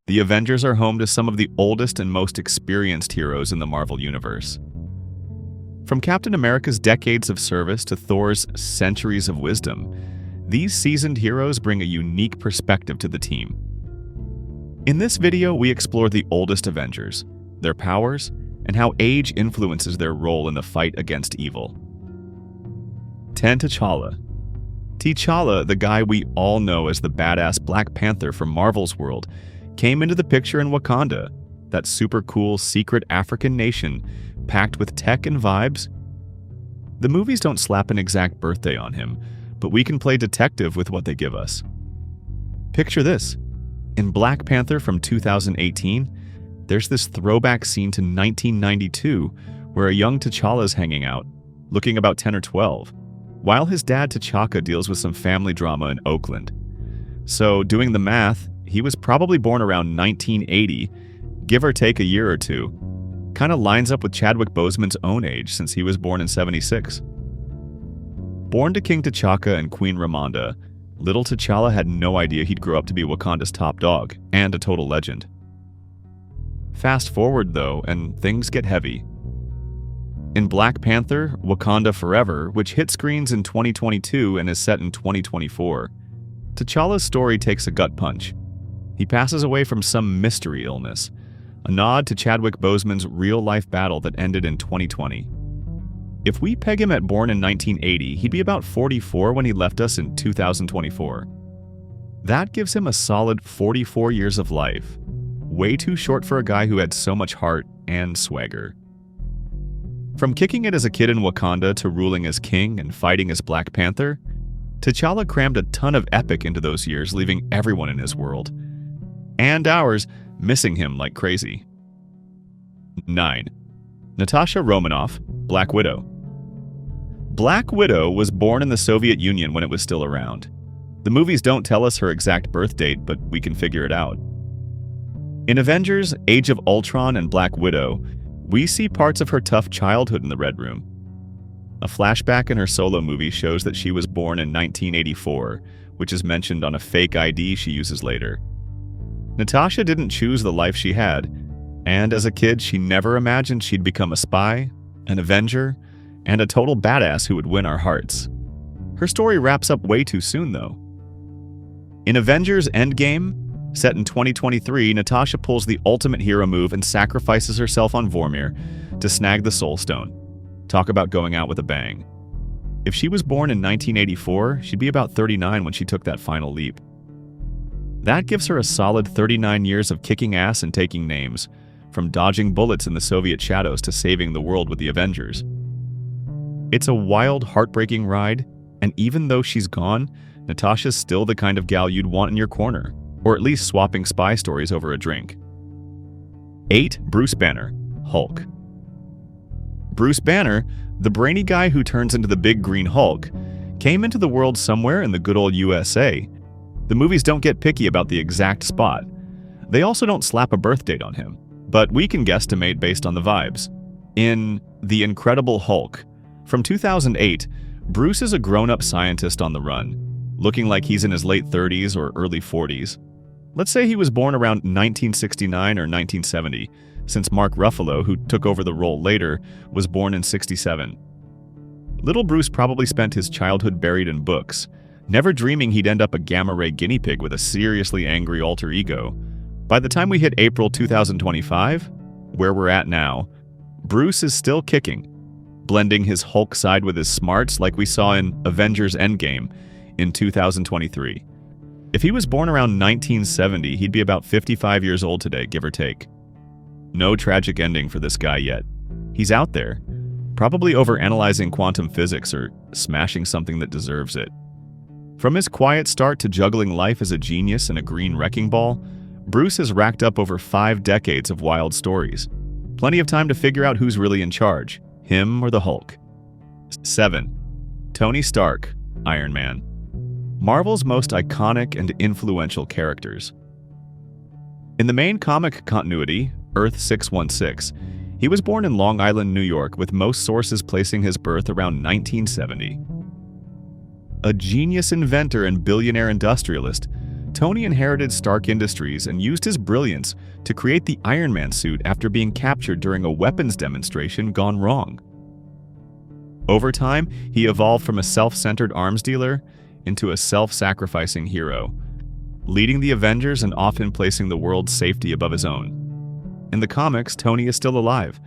The Avengers are home to some of the oldest and most experienced heroes in the Marvel Universe. From Captain America's decades of service to Thor's centuries of wisdom, these seasoned heroes bring a unique perspective to the team. In this video, we explore the oldest Avengers, their powers, and how age influences their role in the fight against evil. 10. T'Challa. T'Challa, the guy we all know as the badass Black Panther from Marvel's world, came into the picture in Wakanda, that super cool secret African nation packed with tech and vibes. The movies don't slap an exact birthday on him, but we can play detective with what they give us. Picture this. In Black Panther from 2018, there's this throwback scene to 1992 where a young T'Challa's hanging out, looking about 10 or 12, while his dad T'Chaka deals with some family drama in Oakland. So, doing the math, he was probably born around 1980, give or take a year or two. Kinda lines up with Chadwick Boseman's own age since he was born in 76. Born to King T'Chaka and Queen Ramonda, little T'Challa had no idea he'd grow up to be Wakanda's top dog and a total legend. Fast forward though, and things get heavy. In Black Panther, Wakanda Forever, which hit screens in 2022 and is set in 2024, T'Challa's story takes a gut punch. He passes away from some mystery illness, a nod to Chadwick Boseman's real-life battle that ended in 2020. If we peg him at born in 1980, he'd be about 44 when he left us in 2024. That gives him a solid 44 years of life, way too short for a guy who had so much heart and swagger. From kicking it as a kid in Wakanda to ruling as king and fighting as Black Panther, T'Challa crammed a ton of epic into those years, leaving everyone in his world, and ours, missing him like crazy. 9. Natasha Romanoff, Black Widow. Black Widow was born in the Soviet Union when it was still around. The movies don't tell us her exact birth date, but we can figure it out. In Avengers, Age of Ultron and Black Widow, we see parts of her tough childhood in the Red Room. A flashback in her solo movie shows that she was born in 1984, which is mentioned on a fake ID she uses later. Natasha didn't choose the life she had, and as a kid she never imagined she'd become a spy, an Avenger, and a total badass who would win our hearts. Her story wraps up way too soon though. In Avengers Endgame, set in 2023, Natasha pulls the ultimate hero move and sacrifices herself on Vormir to snag the Soul Stone. Talk about going out with a bang. If she was born in 1984, she'd be about 39 when she took that final leap. That gives her a solid 39 years of kicking ass and taking names, from dodging bullets in the Soviet shadows to saving the world with the Avengers. It's a wild, heartbreaking ride, and even though she's gone, Natasha's still the kind of gal you'd want in your corner, or at least swapping spy stories over a drink. 8. Bruce Banner, Hulk. Bruce Banner, the brainy guy who turns into the big green Hulk, came into the world somewhere in the good old USA. The movies don't get picky about the exact spot. They also don't slap a birth date on him, but we can guesstimate based on the vibes. In The Incredible Hulk, from 2008, Bruce is a grown-up scientist on the run, looking like he's in his late 30s or early 40s. Let's say he was born around 1969 or 1970, since Mark Ruffalo, who took over the role later, was born in 67. Little Bruce probably spent his childhood buried in books, never dreaming he'd end up a gamma-ray guinea pig with a seriously angry alter ego. By the time we hit April 2025, where we're at now, Bruce is still kicking, blending his Hulk side with his smarts like we saw in Avengers Endgame in 2023. If he was born around 1970, he'd be about 55 years old today, give or take. No tragic ending for this guy yet. He's out there, probably overanalyzing quantum physics or smashing something that deserves it. From his quiet start to juggling life as a genius in a green wrecking ball, Bruce has racked up over 5 decades of wild stories. Plenty of time to figure out who's really in charge, him or the Hulk. 7. Tony Stark, Iron Man. Marvel's most iconic and influential characters. In the main comic continuity, Earth 616, he was born in Long Island, New York, with most sources placing his birth around 1970. A genius inventor and billionaire industrialist, Tony inherited Stark Industries and used his brilliance to create the Iron Man suit after being captured during a weapons demonstration gone wrong. Over time, he evolved from a self-centered arms dealer into a self-sacrificing hero, leading the Avengers and often placing the world's safety above his own. In the comics, Tony is still alive,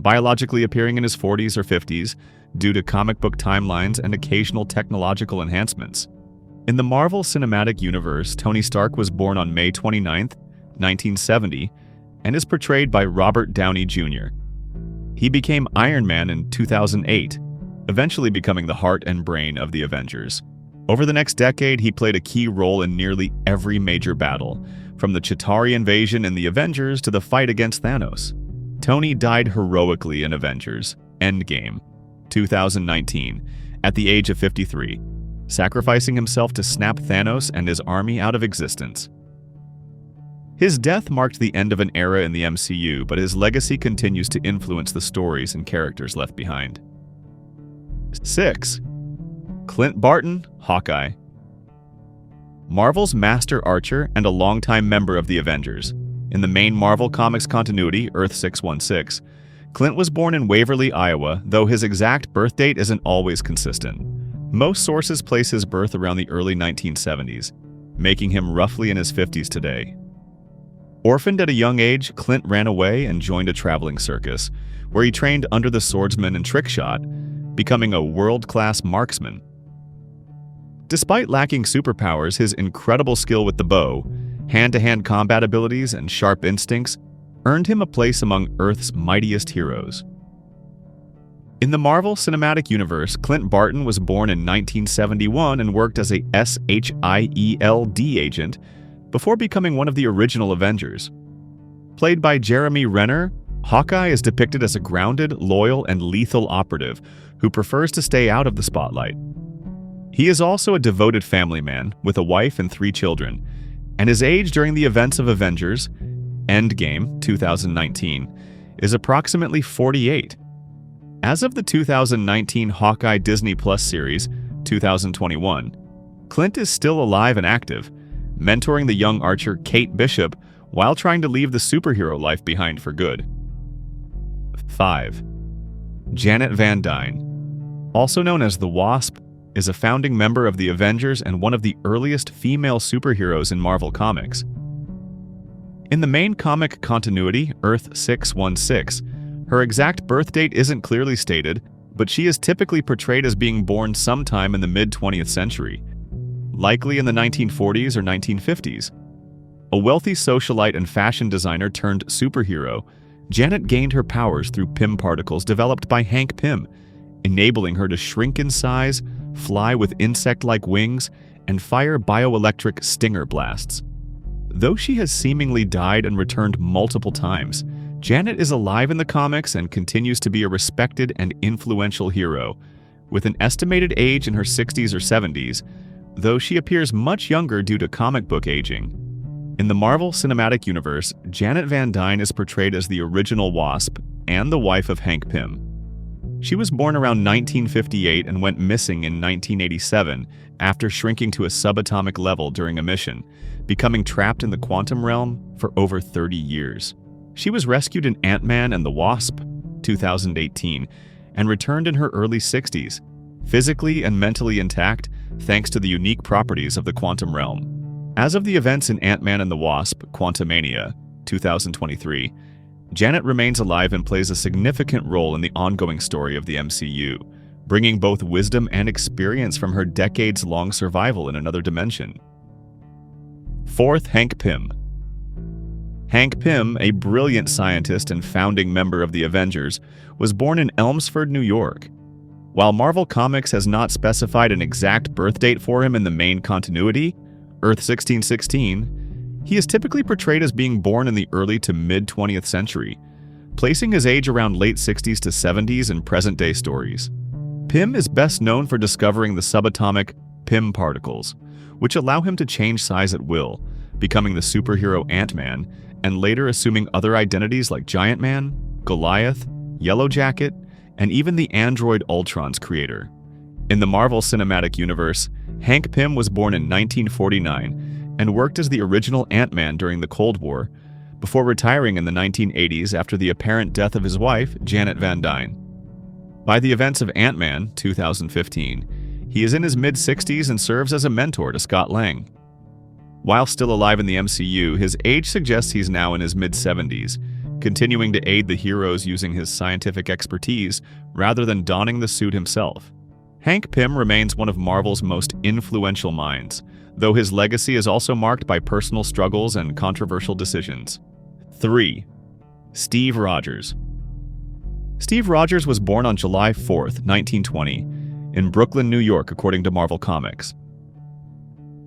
biologically appearing in his 40s or 50s due to comic book timelines and occasional technological enhancements. In the Marvel Cinematic Universe, Tony Stark was born on May 29, 1970, and is portrayed by Robert Downey Jr. He became Iron Man in 2008, eventually becoming the heart and brain of the Avengers. Over the next decade, he played a key role in nearly every major battle, from the Chitauri invasion in the Avengers to the fight against Thanos. Tony died heroically in Avengers Endgame 2019 at the age of 53, sacrificing himself to snap Thanos and his army out of existence. His death marked the end of an era in the MCU, but his legacy continues to influence the stories and characters left behind. 6. Clint Barton, Hawkeye. Marvel's master archer and a longtime member of the Avengers. In the main Marvel Comics continuity, Earth 616, Clint was born in Waverly, Iowa, though his exact birth date isn't always consistent. Most sources place his birth around the early 1970s, making him roughly in his 50s today. Orphaned at a young age, Clint ran away and joined a traveling circus, where he trained under the swordsman and trickshot, becoming a world-class marksman. Despite lacking superpowers, his incredible skill with the bow, hand-to-hand combat abilities, and sharp instincts earned him a place among Earth's mightiest heroes. In the Marvel Cinematic Universe, Clint Barton was born in 1971 and worked as a SHIELD agent before becoming one of the original Avengers. Played by Jeremy Renner, Hawkeye is depicted as a grounded, loyal, and lethal operative who prefers to stay out of the spotlight. He is also a devoted family man with a wife and 3 children, and his age during the events of Avengers Endgame 2019 is approximately 48. As of the 2019 Hawkeye Disney Plus series 2021, Clint is still alive and active, mentoring the young archer Kate Bishop while trying to leave the superhero life behind for good. 5. Janet Van Dyne. Also known as the Wasp, is a founding member of the Avengers and one of the earliest female superheroes in Marvel Comics. In the main comic continuity, Earth 616, her exact birth date isn't clearly stated, but she is typically portrayed as being born sometime in the mid-20th century, likely in the 1940s or 1950s. A wealthy socialite and fashion designer turned superhero, Janet gained her powers through Pym particles developed by Hank Pym, enabling her to shrink in size, fly with insect-like wings, and fire bioelectric stinger blasts. Though she has seemingly died and returned multiple times, Janet is alive in the comics and continues to be a respected and influential hero, with an estimated age in her 60s or 70s, though she appears much younger due to comic book aging. In the Marvel Cinematic Universe, Janet Van Dyne is portrayed as the original Wasp and the wife of Hank Pym. She was born around 1958 and went missing in 1987 after shrinking to a subatomic level during a mission, becoming trapped in the quantum realm for over 30 years. She was rescued in Ant-Man and the Wasp, 2018, and returned in her early 60s, physically and mentally intact thanks to the unique properties of the quantum realm. As of the events in Ant-Man and the Wasp, Quantumania, 2023, Janet remains alive and plays a significant role in the ongoing story of the MCU, bringing both wisdom and experience from her decades-long survival in another dimension. 4th, Hank Pym. Hank Pym, a brilliant scientist and founding member of the Avengers, was born in Elmsford, New York. While Marvel Comics has not specified an exact birth date for him in the main continuity, Earth 1616, he is typically portrayed as being born in the early to mid-20th century, placing his age around late 60s to 70s in present-day stories. Pym is best known for discovering the subatomic Pym particles, which allow him to change size at will, becoming the superhero Ant-Man, and later assuming other identities like Giant Man, Goliath, Yellow Jacket, and even the android Ultron's creator. In the Marvel Cinematic Universe, Hank Pym was born in 1949 and worked as the original Ant-Man during the Cold War, before retiring in the 1980s after the apparent death of his wife, Janet Van Dyne. By the events of Ant-Man 2015, he is in his mid-60s and serves as a mentor to Scott Lang. While still alive in the MCU, his age suggests he's now in his mid-70s, continuing to aid the heroes using his scientific expertise rather than donning the suit himself. Hank Pym remains one of Marvel's most influential minds, though his legacy is also marked by personal struggles and controversial decisions. 3. Steve Rogers. Steve Rogers was born on July 4, 1920, in Brooklyn, New York, according to Marvel Comics.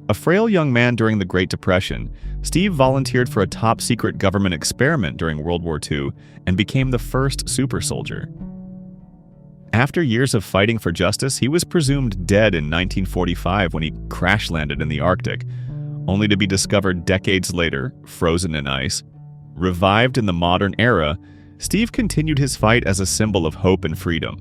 A frail young man during the Great Depression, Steve volunteered for a top-secret government experiment during World War II and became the first super soldier. After years of fighting for justice, he was presumed dead in 1945 when he crash-landed in the Arctic, only to be discovered decades later, frozen in ice. Revived in the modern era, Steve continued his fight as a symbol of hope and freedom.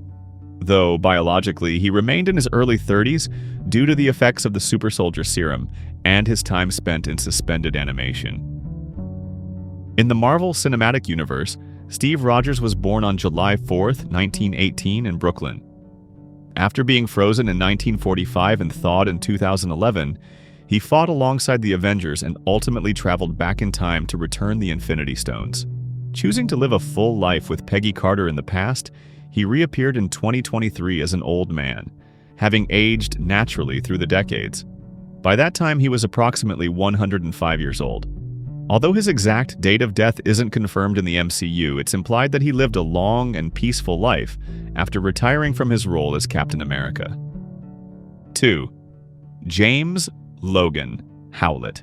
Though, biologically, he remained in his early 30s due to the effects of the super soldier serum and his time spent in suspended animation. In the Marvel Cinematic Universe, Steve Rogers was born on July 4, 1918 in Brooklyn. After being frozen in 1945 and thawed in 2011, he fought alongside the Avengers and ultimately traveled back in time to return the Infinity Stones. Choosing to live a full life with Peggy Carter in the past, he reappeared in 2023 as an old man, having aged naturally through the decades. By that time, he was approximately 105 years old. Although his exact date of death isn't confirmed in the MCU, it's implied that he lived a long and peaceful life after retiring from his role as Captain America. 2. James Logan Howlett.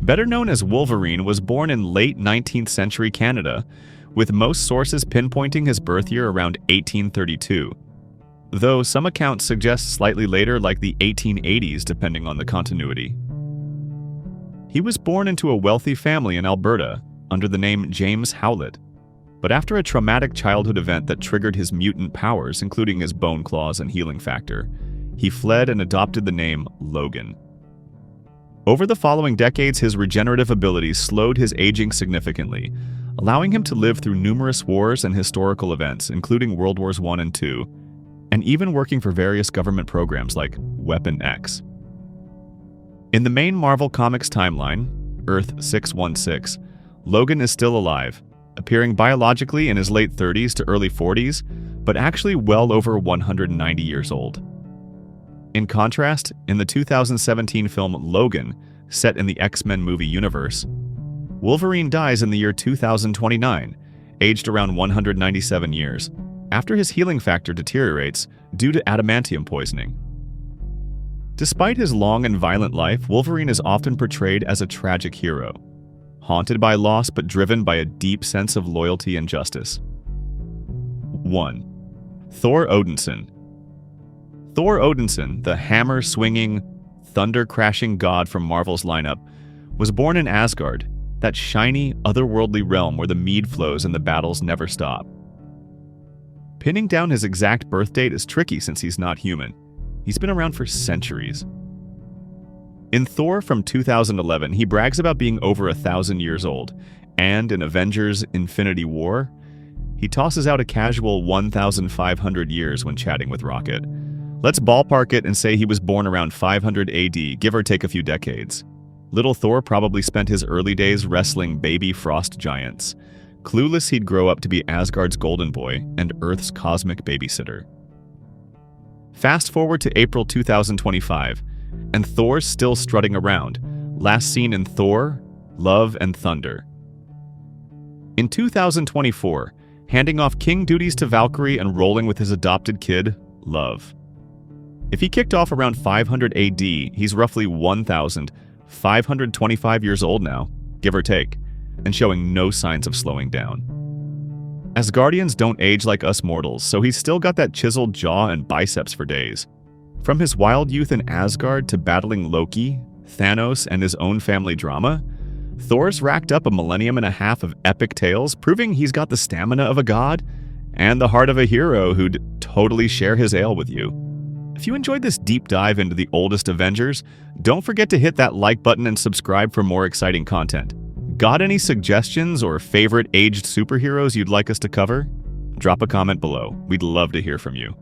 Better known as Wolverine, was born in late 19th century Canada, with most sources pinpointing his birth year around 1832, though some accounts suggest slightly later, like the 1880s, depending on the continuity. He was born into a wealthy family in Alberta under the name James Howlett, but after a traumatic childhood event that triggered his mutant powers, including his bone claws and healing factor, he fled and adopted the name Logan. Over the following decades, his regenerative abilities slowed his aging significantly, allowing him to live through numerous wars and historical events, including World Wars I and II, and even working for various government programs like Weapon X. In the main Marvel Comics timeline, Earth 616, Logan is still alive, appearing biologically in his late 30s to early 40s, but actually well over 190 years old. In contrast, in the 2017 film Logan, set in the X-Men movie universe, Wolverine dies in the year 2029, aged around 197 years, after his healing factor deteriorates due to adamantium poisoning. Despite his long and violent life, Wolverine is often portrayed as a tragic hero, haunted by loss but driven by a deep sense of loyalty and justice. 1. Thor Odinson. Thor Odinson, the hammer-swinging, thunder-crashing god from Marvel's lineup, was born in Asgard, that shiny, otherworldly realm where the mead flows and the battles never stop. Pinning down his exact birth date is tricky since he's not human. He's been around for centuries. In Thor from 2011, he brags about being over 1,000 years old, and in Avengers Infinity War, he tosses out a casual 1,500 years when chatting with Rocket. Let's ballpark it and say he was born around 500 AD, give or take a few decades. Little Thor probably spent his early days wrestling baby frost giants, clueless he'd grow up to be Asgard's golden boy and Earth's cosmic babysitter. Fast forward to April 2025, and Thor's still strutting around, last seen in Thor, Love and Thunder. In 2024, handing off king duties to Valkyrie and rolling with his adopted kid, Love. If he kicked off around 500 AD, he's roughly 1,525 years old now, give or take, and showing no signs of slowing down. Asgardians don't age like us mortals, so he's still got that chiseled jaw and biceps for days. From his wild youth in Asgard to battling Loki, Thanos, and his own family drama, Thor's racked up a millennium and a half of epic tales, proving he's got the stamina of a god and the heart of a hero who'd totally share his ale with you. If you enjoyed this deep dive into the oldest Avengers, don't forget to hit that like button and subscribe for more exciting content. Got any suggestions or favorite aged superheroes you'd like us to cover? Drop a comment below. We'd love to hear from you.